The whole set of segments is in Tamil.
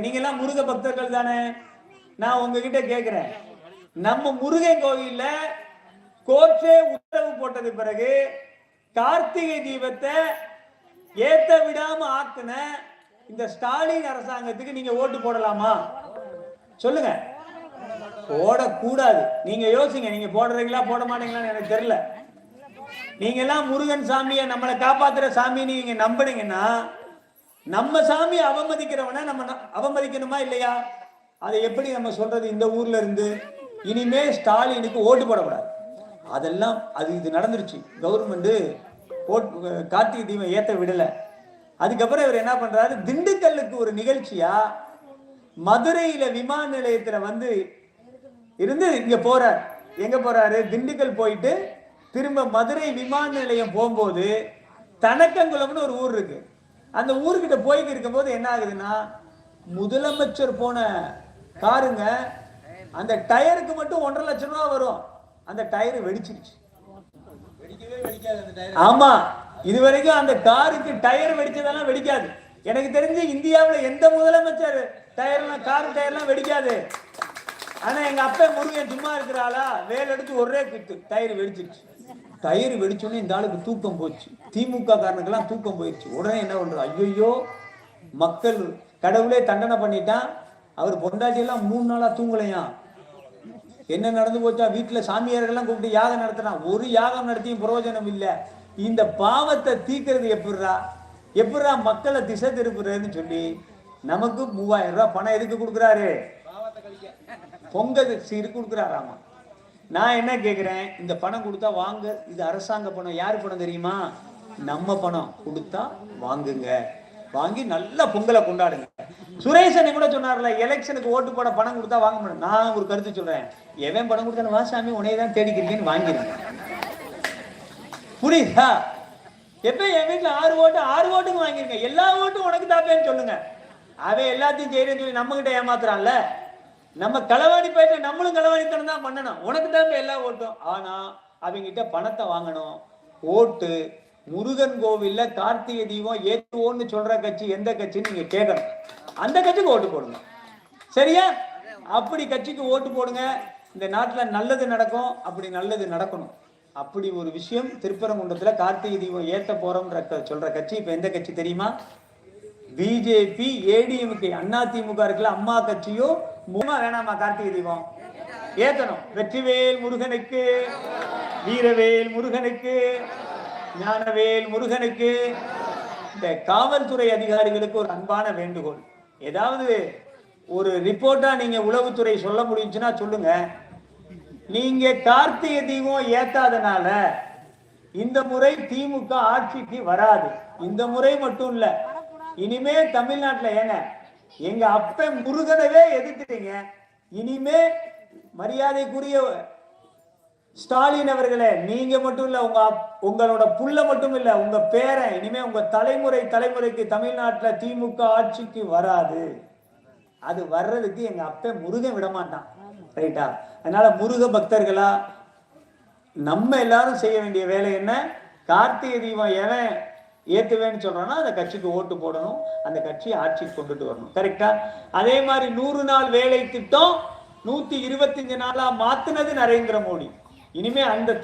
நீங்க எல்லாம் முருக பக்தர்கள் தானே? நான் உங்ககிட்ட கேக்குறேன், நம்ம முருகன் கோவில்ல கோர்ட்டே உத்தரவு போட்டது பிறகு கார்த்திகை தீபத்தை ஏத்த விடாம ஆக்குன இந்த ஸ்டாலின் அரசாங்கத்துக்கு நீங்க ஓட்டு போடலாமா? சொல்லுங்க. போடக்கூடாது. நீங்க யோசிங்க, நீங்க போடுறீங்களா போட மாட்டீங்களான்னு எனக்கு தெரியல. நீங்க எல்லாம் முருகன் சாமியை நம்மளை காப்பாத்துற சாமின்னு நீங்க நம்பினீங்கன்னா நம்ம சாமி அவமதிக்கிறவன நம்ம அவமதிக்கணுமா இல்லையா? அதை எப்படி நம்ம சொல்றது? இந்த ஊர்ல இருந்து இனிமே ஸ்டாலினுக்கு ஓட்டு போடக்கூடாது. அதெல்லாம் இது நடந்துருச்சு. கவர்மெண்ட் கார்த்திகை தீபம் ஏத்த விடல. அதுக்கப்புறம் இவர் என்ன பண்றாரு, திண்டுக்கல்லுக்கு ஒரு நிகழ்ச்சியா மதுரையில விமான நிலையத்துல இருந்து இங்க போறார். எங்க போறாரு? திண்டுக்கல் போயிட்டு திரும்ப மதுரை விமான நிலையம் போகும்போது தனக்கங்குளம்னு ஒரு ஊர் இருக்கு. அந்த ஊர்கிட்ட போய்க்கு இருக்கும் போது என்ன ஆகுதுன்னா, முதலமைச்சர் போன காருங்க அந்த டயருக்கு மட்டும் 1.5 லட்சம் ரூபாய் வரும். அந்த டயர் வெடிச்சிருச்சு. ஆமா, இதுவரைக்கும் அந்த காருக்கு டயர் வெடிச்சதெல்லாம் வெடிக்காது. எனக்கு தெரிஞ்சு இந்தியாவில் எந்த முதலமைச்சர் டயர்லாம் கார் டயர்லாம் வெடிக்காது. ஆனா எங்க அப்பா முருகன் சும்மா இருக்கிறாளா, வேல் எடுத்து ஒரே கிட்டு டயர் வெடிச்சிருச்சு. டயர் வெடிச்சோடனே இந்த ஆளுக்கு தூக்கம் போச்சு. திமுக காரனுக்கெல்லாம் தூக்கம் போயிடுச்சு. உடனே என்ன பண்றது? ஐயோ, மக்கள் கடவுளே தண்டனை பண்ணிட்டான். அவர் பொண்டாட்டியெல்லாம் 3 நாளா தூங்கலையா. என்ன நடந்து போச்சா? வீட்டுல சாமியார்கள்லாம் கூப்பிட்டு யாகம் நடத்தினா. ஒரு யாகம் நடத்தியும் பிரயோஜனம் இல்லை. இந்த பாவத்தை தீக்கிறது எப்படிரா மக்களை திசை திருப்புறதுன்னு சொல்லி நமக்கு 3000 ரூபாய் பணம் எதுக்கு கொடுக்குறாரு? பொங்கல் சீரு கொடுக்குறாராமா. நான் என்ன கேட்கிறேன், இந்த பணம் கொடுத்தா வாங்க. இது அரசாங்க பணம். யாரு பணம் தெரியுமா? நம்ம பணம். கொடுத்தா வாங்குங்க, வாங்கி நல்ல பொங்கலை கொண்டாடுங்க. சுரேசன் கூட சொன்னார்ல, எலெக்ஷனுக்கு ஓட்டு போட பணம் கொடுத்தா வாங்க முடியும். நான் ஒரு கருத்து சொல்றேன், எவன் பணம் கொடுத்தா வாசாமி உனையதான் தேடிக்கிறீங்கன்னு வாங்கிருங்க. புரியுதா? எப்ப என் வீட்டுல 6 ஓட்டுக்கு வாங்கிருங்க. எல்லா ஓட்டும் உனக்கு தாப்பேன்னு சொல்லுங்க. அவன் எல்லாத்தையும் செய்யறேன்னு சொல்லி நம்ம கிட்ட ஏமாத்துறான்ல. நம்ம களவாணி போயிட்டு நம்மளும் களவாணித்தனம் தான் பண்ணணும். உனக்கு தான் எல்லா ஓட்டும். ஆனா அவங்கிட்ட பணத்தை வாங்கணும். ஓட்டு முருகன் கோவில்ல கார்த்திகை தீபம் ஏத்துவோன்னு சொல்ற கட்சி எந்த கட்சின்னு நீங்க கேட்கணும். அந்த கட்சிக்கு ஓட்டு போடுங்க. சரியா? அப்படி கட்சிக்கு ஓட்டு போடுங்க. இந்த நாட்டுல நல்லது நடக்கும். அப்படி நல்லது நடக்கணும். அப்படி ஒரு விஷயம் திருப்பரங்குன்றத்துல கார்த்திகை தீபம் ஏத்த போறோம்ன்ற சொல்ற கட்சி இப்ப எந்த கட்சி தெரியுமா? பிஜேபி, ஏடிஎம்கே, அதிமுக இருக்குல்ல, அம்மா கட்சியோ வேணாமா கார்த்திகை தீபம் ஏத்தணும். வெற்றிவேல் முருகனுக்கு, வீரவேல் முருகனுக்கு, ஞானவேல் முருகனுக்கு. இந்த காவல்துறை அதிகாரிகளுக்கு ஒரு அன்பான வேண்டுகோள். ஏதாவது ஒரு ரிப்போர்ட்டா நீங்க உளவுத்துறை சொல்ல முடியுச்சுன்னா சொல்லுங்க. நீங்க கார்த்திகை தீபம் ஏத்தாதனால இந்த முறை திமுக ஆட்சிக்கு வராது. இந்த முறை மட்டும் இல்ல, இனிமே தமிழ்நாட்டுல ஏங்க எங்க அப்ப முருகனவே எதிர்த்துட்டீங்க. இனிமே மரியாதைக்குரிய ஸ்டாலின் அவர்களே, நீங்க மட்டும் இல்ல, உங்களோட புள்ள மட்டும் இல்ல, உங்க பேரன், இனிமே உங்க தலைமுறைக்கு தமிழ்நாட்டுல திமுக ஆட்சிக்கு வராது. அது வர்றதுக்கு எங்க அப்ப முருகன் விட மாட்டான். ரைட்டா? அதனால முருக பக்தர்களா நம்ம எல்லாரும் செய்ய வேண்டிய வேலை என்ன? கார்த்திகை தீபம் எவன் ஏத்துவேன்னு சொல்றான்னா அந்த கட்சிக்கு ஓட்டு போடணும். அந்த கட்சியை ஆட்சிக்கு கொண்டுட்டு வரணும். கரெக்டா? அதே மாதிரி 100 நாள் வேலை திட்டம் 125 நாளா மாத்தினது நரேந்திர மோடி. இனிமே அந்த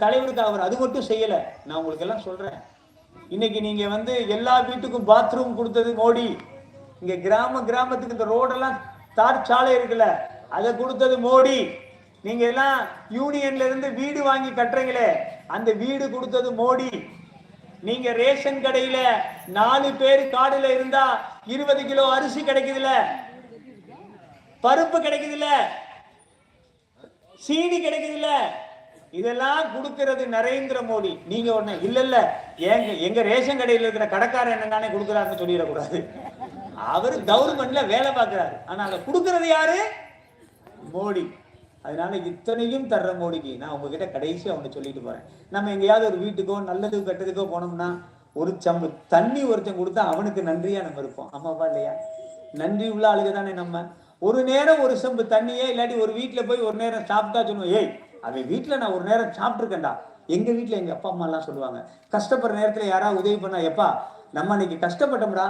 தலைவருக்கு அவர் அது மட்டும் செய்யல. நான் உங்களுக்கு எல்லாம் சொல்றேன், இன்னைக்கு நீங்க எல்லா வீட்டுக்கும் பாத்ரூம் கொடுத்தது மோடி. இங்க கிராமத்துக்கு இந்த ரோடெல்லாம் தார் சாலை இருக்குல்ல, அதை கொடுத்தது மோடி. நீங்க எல்லாம் யூனியன்ல இருந்து வீடு வாங்கி கட்டுறீங்களே, அந்த வீடு கொடுத்தது மோடி. நீங்க ரேஷன் கடையில 4 பேர் காடுல இருந்தா 20 கிலோ அரிசி கிடைக்குதுல, பருப்பு கிடைக்குதுல, சீனி கிடைக்குதுல, இதெல்லாம் கொடுக்கிறது நரேந்திர மோடி. நீங்க ஒண்ணு இல்ல எங்க ரேஷன் கடையில் இருக்கிற கடைக்காரர் என்னன்னு கொடுக்கிறாருன்னு சொல்லிடக்கூடாது. அவரு கவர்மெண்ட்ல வேலை பார்க்கிறாரு. ஆனா அதை கொடுக்கிறது யாரு? மோடி. அதனால இத்தனையும் தர்ற மோடிக்கு நான் உங்ககிட்ட கடைசியா ஒன்று சொல்லிட்டு போறேன். நம்ம எங்கேயாவது ஒரு வீட்டுக்கோ நல்லது கெட்டதுக்கோ போனோம்னா ஒரு சம்பு தண்ணி ஒருத்தன் கொடுத்தா அவனுக்கு நன்றியா நம்ம இருப்போம். ஆமாப்பா இல்லையா? நன்றி உள்ள ஆளுக தானே நம்ம. ஒரு நேரம் ஒரு சம்பு தண்ணியே இல்லாட்டி ஒரு வீட்டுல போய் ஒரு நேரம் சாப்பிட்டா சொல்லுவோம், ஏய் அவன் வீட்டுல நான் ஒரு நேரம் சாப்பிட்டுருக்கேன்டா. எங்க வீட்டுல எங்க அப்பா அம்மா எல்லாம் சொல்லுவாங்க, கஷ்டப்படுற நேரத்துல யாராவது உதவி பண்ணா, எப்பா நம்ம இன்னைக்கு கஷ்டப்பட்டோம்டா,